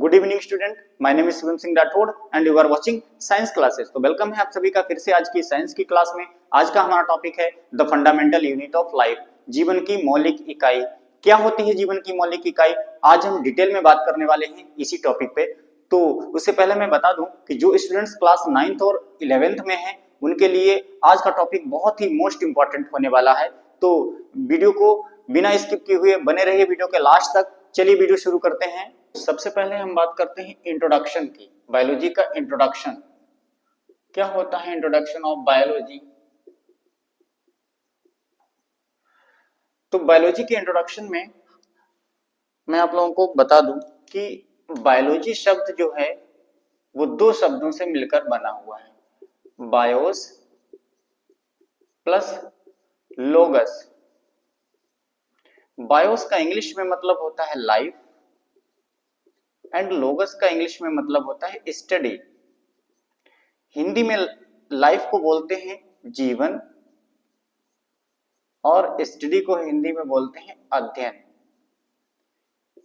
Good evening student, my name is Shivam Singh Rathore and you are watching science classes. तो welcome है आप सभी का फिर से आज की साइंस की क्लास में। आज का हमारा टॉपिक है the fundamental unit of life, जीवन की मौलिक इकाई। क्या होती है जीवन की मौलिक इकाई? आज हम डिटेल में बात करने वाले हैं इसी टॉपिक पे। तो उससे पहले मैं बता दूं कि जो स्टूडेंट्स क्लास 9th और 11th में हैं उनके लिए आज का टॉपिक बहुत ही मोस्ट इंपॉर्टेंट होने वाला है। तो वीडियो को बिना स्किप किए हुए बने रहिए वीडियो के लास्ट तक। चलिए वीडियो शुरू करते हैं। सबसे पहले हम बात करते हैं इंट्रोडक्शन की। बायोलॉजी का इंट्रोडक्शन क्या होता है? Introduction of biology. तो बायोलॉजी के इंट्रोडक्शन में मैं आप लोगों को बता दूं कि बायोलॉजी शब्द जो है वो दो शब्दों से मिलकर बना हुआ है, बायोस प्लस लोगस। बायोस का इंग्लिश में मतलब होता है लाइफ एंड लोगस का इंग्लिश में मतलब होता है स्टडी। हिंदी में लाइफ को बोलते हैं जीवन और स्टडी को हिंदी में बोलते हैं अध्ययन।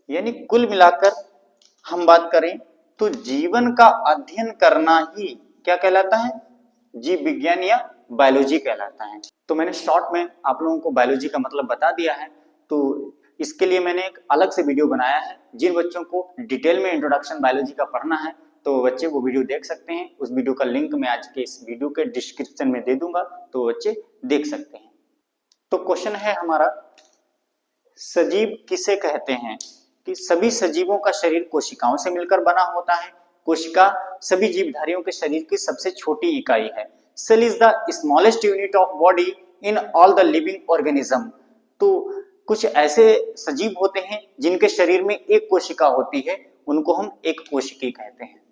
यानी कुल मिलाकर हम बात करें तो जीवन का अध्ययन करना ही क्या कहलाता है? जीव विज्ञान या बायोलॉजी कहलाता है। तो मैंने शॉर्ट में आप लोगों को बायोलॉजी का मतलब बता दिया है। तो इसके लिए मैंने एक अलग से वीडियो बनाया है। जिन बच्चों को डिटेल में इंट्रोडक्शन बायोलॉजी का पढ़ना है तो बच्चे वो वीडियो देख सकते हैं। उस वीडियो का लिंक मैं आज के इस वीडियो के डिस्क्रिप्शन में दे दूंगा, तो बच्चे देख सकते हैं। तो क्वेश्चन है हमारा, सजीव किसे कहते हैं? कि सभी सजीवों का शरीर कोशिकाओं से मिलकर बना होता है। कोशिका सभी जीवधारियों के शरीर की सबसे छोटी इकाई है। Cell is the smallest unit of body in all the living organism. तो कुछ ऐसे सजीव होते हैं जिनके शरीर में एक कोशिका होती है, उनको हम एक कोशिकी कहते हैं।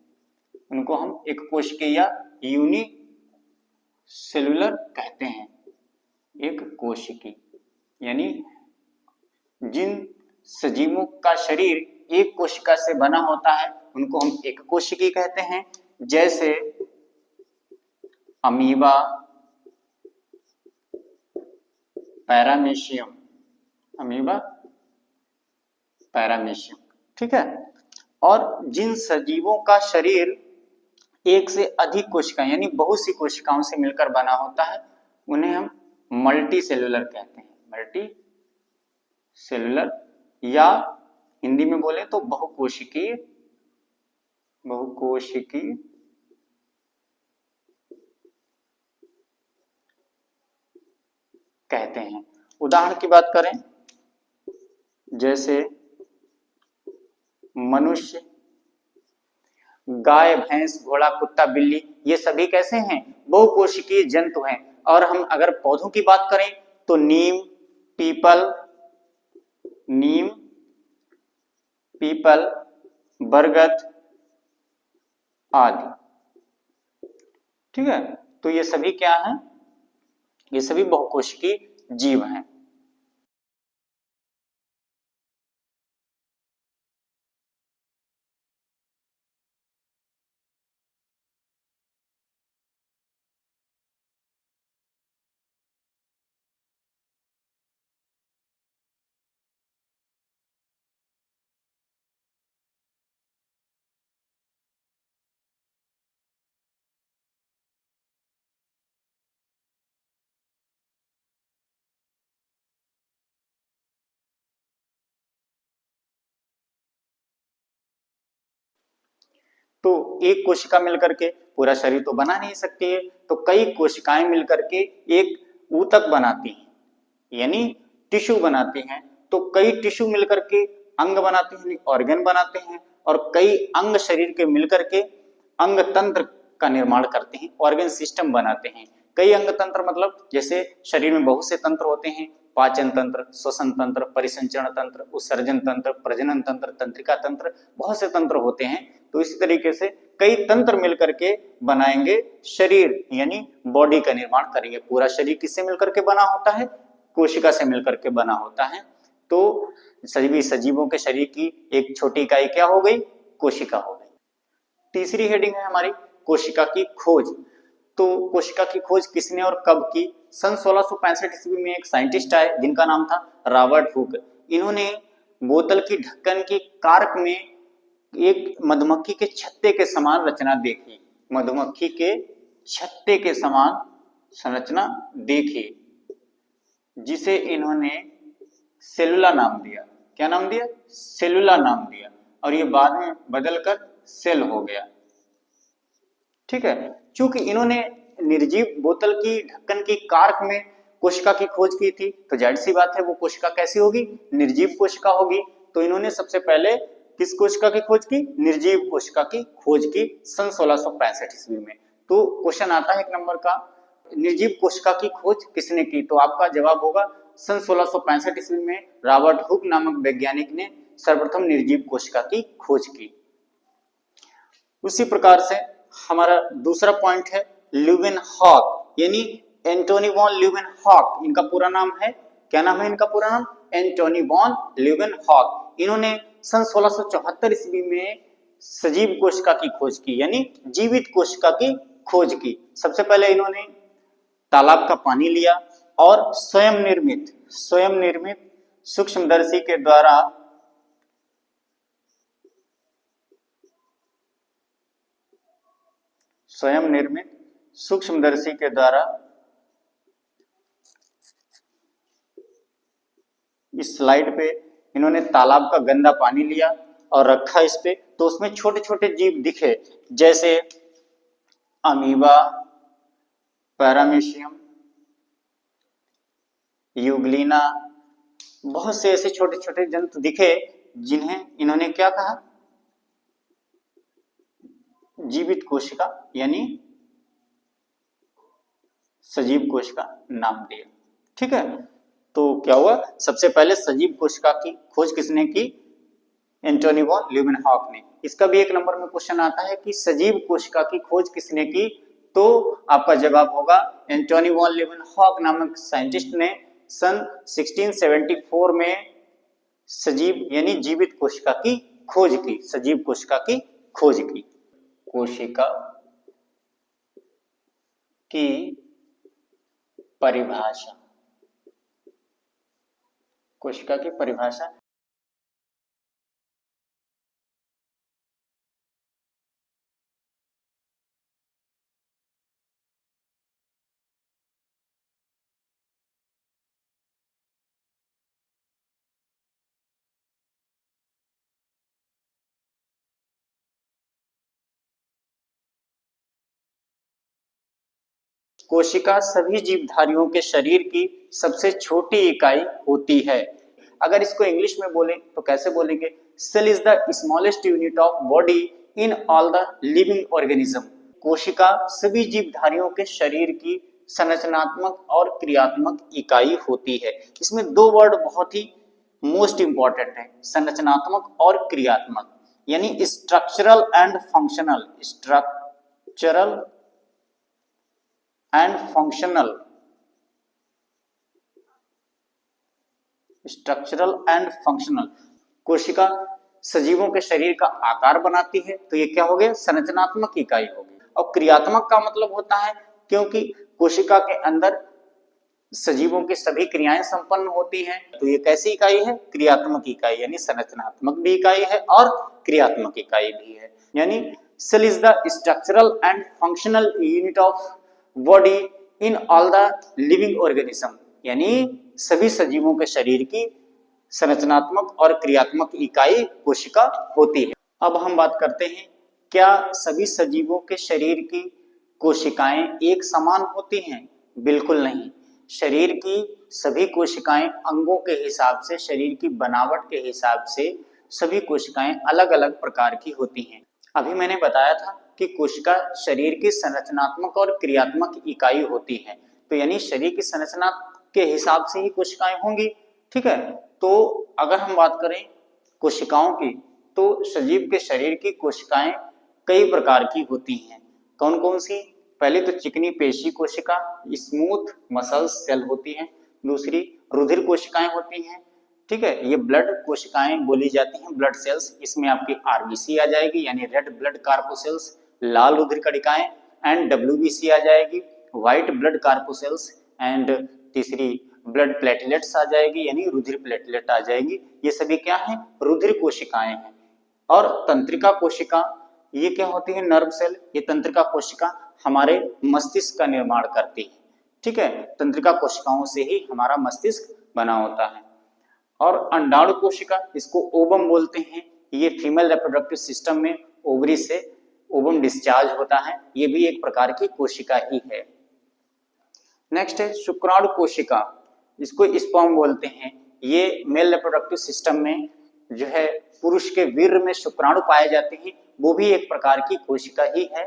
उनको हम एक कोशिकी या यूनि सेलुलर कहते हैं। एक कोशिकी यानी जिन सजीवों का शरीर एक कोशिका से बना होता है उनको हम एक कोशिकी कहते हैं। जैसे अमीबा, पैरामीशियम, अमीबा पैरामीशियम, ठीक है। और जिन सजीवों का शरीर एक से अधिक कोशिका यानी बहुत सी कोशिकाओं से मिलकर बना होता है उन्हें हम मल्टी सेलुलर कहते हैं। मल्टी सेलुलर या हिंदी में बोले तो बहुकोशिकीय, बहुकोशिकीय कहते हैं। उदाहरण की बात करें जैसे मनुष्य, गाय, भैंस, घोड़ा, कुत्ता, बिल्ली, ये सभी कैसे हैं? बहुकोशिकीय जंतु हैं। और हम अगर पौधों की बात करें तो नीम, पीपल, बरगद आदि, ठीक है। तो ये सभी क्या हैं? ये सभी बहुकोशिकीय जीव हैं। तो एक कोशिका मिलकर के पूरा शरीर तो बना नहीं सकती है, तो कई कोशिकाएं मिलकर के एक ऊतक बनाती हैं यानी टिश्यू बनाती हैं। तो कई टिश्यू मिलकर के अंग बनाते हैं, ऑर्गन बनाते हैं। और कई अंग शरीर के मिलकर के अंग तंत्र का निर्माण करते हैं, ऑर्गन सिस्टम बनाते हैं। कई अंग तंत्र मतलब जैसे शरीर में बहुत से तंत्र होते हैं, पाचन तंत्र, श्वसन तंत्र, परिसंचरण तंत्र, उत्सर्जन तंत्र, प्रजनन तंत्र, तंत्रिका तंत्र, बहुत से तंत्र होते हैं। तो इसी तरीके से कई तंत्र मिलकर के बनाएंगे शरीर यानी बॉडी का निर्माण करेंगे। पूरा शरीर किससे मिलकर के बना होता है? कोशिका से मिलकर के बना होता है। तो सभी सजीवों के शरीर की एक छोटी इकाई क्या हो गई? कोशिका हो गई। तीसरी हेडिंग है हमारी कोशिका की खोज। तो कोशिका की खोज किसने और कब की? सन 1665 ईस्वी में एक साइंटिस्ट आए जिनका नाम था रॉबर्ट हुक। इन्होंने बोतल की ढक्कन की कार्क में एक मधुमक्खी के छत्ते के समान रचना देखी, मधुमक्खी के छत्ते के समान संरचना देखी, जिसे इन्होंने सेलुला नाम दिया। क्या नाम दिया? सेलुला नाम दिया, और ये बाद में बदलकर सेल हो गया। ठीक है, चूंकि इन्होंने निर्जीव बोतल की ढक्कन की कार्क में कोशिका की खोज की थी, तो जाहिर सी बात है वो कोशिका कैसी होगी? निर्जीव कोशिका होगी। तो इन्होंने सबसे पहले किस कोशिका की खोज की? निर्जीव कोशिका की खोज की सन 1665 ईस्वी में। तो क्वेश्चन आता है 1 नंबर का, निर्जीव कोशिका की खोज किसने की? तो आपका जवाब होगा सन 1665 ईस्वी में रॉबर्ट हुक नामक वैज्ञानिक ने सर्वप्रथम निर्जीव कोशिका की खोज की। उसी प्रकार से हमारा दूसरा पॉइंट है ल्यूवेनहॉक, यानी एंटोनी वॉन ल्यूवेनहॉक। इनका पूरा नाम है, क्या नाम है इनका पूरा नाम? Antony von Leeuwenhoek. इन्होंने सन 1674 ईस्वी में सजीव कोशिका की खोज की, यानी जीवित कोशिका की खोज की। सबसे पहले इन्होंने तालाब का पानी लिया और स्वयं निर्मित सूक्ष्मदर्शी के द्वारा इस स्लाइड पे इन्होंने तालाब का गंदा पानी लिया और रखा इस पे, तो उसमें छोटे छोटे जीव दिखे, जैसे अमीबा, पैरामीशियम, यूग्लिना, बहुत से ऐसे छोटे छोटे जंतु दिखे जिन्हें इन्होंने क्या कहा? जीवित कोशिका यानी सजीव कोशिका नाम दिया। ठीक है, तो क्या हुआ? सबसे पहले सजीव कोशिका की खोज किसने की? एंटोनी वॉन ल्यूवेनहॉक ने। इसका भी 1 नंबर में क्वेश्चन आता है कि सजीव कोशिका की खोज किसने की? तो आपका जवाब होगा एंटोनी वॉन ल्यूवेनहॉक नामक साइंटिस्ट ने सन 1674 में सजीव यानी जीवित कोशिका की खोज की, सजीव कोशिका की खोज की। कोशिका की परिभाषा, कोशिका की परिभाषा कोशिका सभी जीवधारियों के शरीर की सबसे छोटी इकाई होती है। अगर इसको इंग्लिश में बोलें तो कैसे बोलेंगे? Cell is the smallest unit of body in all the living organism. कोशिका सभी जीवधारियों के शरीर की संरचनात्मक और क्रियात्मक इकाई होती है। इसमें 2 वर्ड बहुत ही मोस्ट इंपॉर्टेंट है, संरचनात्मक और क्रियात्मक, यानी structural and functional. Structural and functional, structural and functional. कोशिका सजीवों के शरीर का आकार बनाती है, तो ये क्या हो गया? संरचनात्मक इकाई हो गई। और क्रियात्मक का मतलब होता है, क्योंकि कोशिका के अंदर सजीवों की सभी क्रियाएं संपन्न होती हैं, तो ये कैसी इकाई है? क्रियात्मक इकाई, यानी संरचनात्मक भी इकाई है और क्रियात्मक इकाई भी है। यानी cell is the structural and functional unit of body in all the living organism, यानी सभी सजीवों के शरीर की संरचनात्मक और क्रियात्मक इकाई कोशिका होती है। अब हम बात करते हैं, क्या सभी सजीवों के शरीर की कोशिकाएं एक समान होती हैं? बिल्कुल नहीं। शरीर की सभी कोशिकाएं अंगों के हिसाब से, शरीर की बनावट के हिसाब से सभी कोशिकाएं अलग अलग प्रकार की होती हैं। अभी मैंने बताया था कि कोशिका शरीर की संरचनात्मक और क्रियात्मक इकाई होती है, तो यानी शरीर की संरचना के हिसाब से ही कोशिकाएं होंगी। ठीक है, तो अगर हम बात करें कोशिकाओं की, तो सजीव के शरीर की कोशिकाएं कई प्रकार की होती हैं। कौन कौन सी? पहले तो चिकनी पेशी कोशिका, स्मूथ मसल सेल होती हैं। दूसरी रुधिर कोशिकाएं होती हैं। ठीक है, ये ब्लड कोशिकाएं बोली जाती हैं, ब्लड सेल्स। इसमें आपकी आरबीसी आ जाएगी, यानी रेड ब्लड कार्पोसेल्स, लाल रुधिर कणिकाएं, एंड डब्ल्यूबीसी आ जाएगी, व्हाइट ब्लड कार्पोसेल्स, एंड तीसरी ब्लड प्लेटलेट्स आ जाएगी, यानी रुधिर प्लेटलेट आ जाएगी। ये सभी क्या है? रुधिर कोशिकाएं हैं। और तंत्रिका कोशिका ये क्या होती है, नर्व सेल। ये तंत्रिका कोशिका हमारे मस्तिष्क का निर्माण करती है, ठीक है। तंत्रिका कोशिकाओं से ही हमारा मस्तिष्क बना होता है। और अंडाणु कोशिका, इसको ओवम बोलते हैं, ये फीमेल रिप्रोडक्टिव सिस्टम में ओवरी से ओवम डिस्चार्ज होता है, ये भी एक प्रकार की कोशिका ही है। नेक्स्ट है शुक्राणु कोशिका, इसको स्पर्म बोलते हैं, ये मेल रिप्रोडक्टिव सिस्टम में जो है पुरुष के वीर्य में शुक्राणु पाए जाते हैं, वो भी एक प्रकार की कोशिका ही है,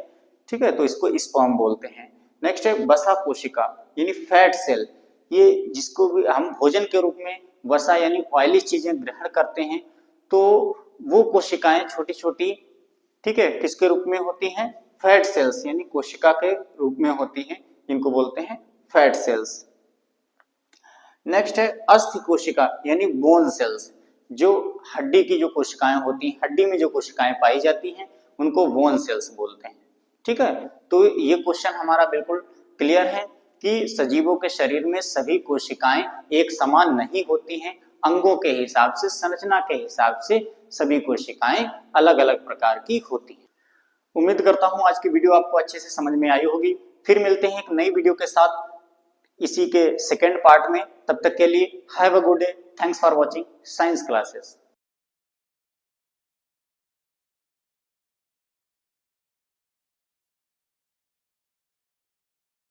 ठीक है, तो इसको स्पर्म बोलते हैं। नेक्स्ट है वसा कोशिका यानी फैट सेल, ये जिसको भी हम भोजन के रूप में वसा यानी ऑयली चीजें ग्रहण करते हैं, तो वो कोशिकाएं छोटी छोटी, ठीक है, किसके रूप में होती हैं, फैट सेल्स यानी कोशिका के रूप में होती हैं, इनको बोलते हैं फैट सेल्स। नेक्स्ट है अस्थि कोशिका यानी बोन सेल्स, जो हड्डी की जो कोशिकाएं होती हैं, हड्डी में जो कोशिकाएं पाई जाती हैं, उनको बोन सेल्स बोलते हैं, ठीक है। तो ये क्वेश्चन हमारा बिल्कुल क्लियर है कि सजीवों के शरीर में सभी कोशिकाएं एक समान नहीं होती हैं, अंगों के हिसाब से, संरचना के हिसाब से सभी कोशिकाएं अलग अलग प्रकार की होती हैं। उम्मीद करता हूं आज की वीडियो आपको अच्छे से समझ में आई होगी। फिर मिलते हैं एक नई वीडियो के साथ इसी के सेकेंड पार्ट में। तब तक के लिए have a good day, thanks for watching science classes.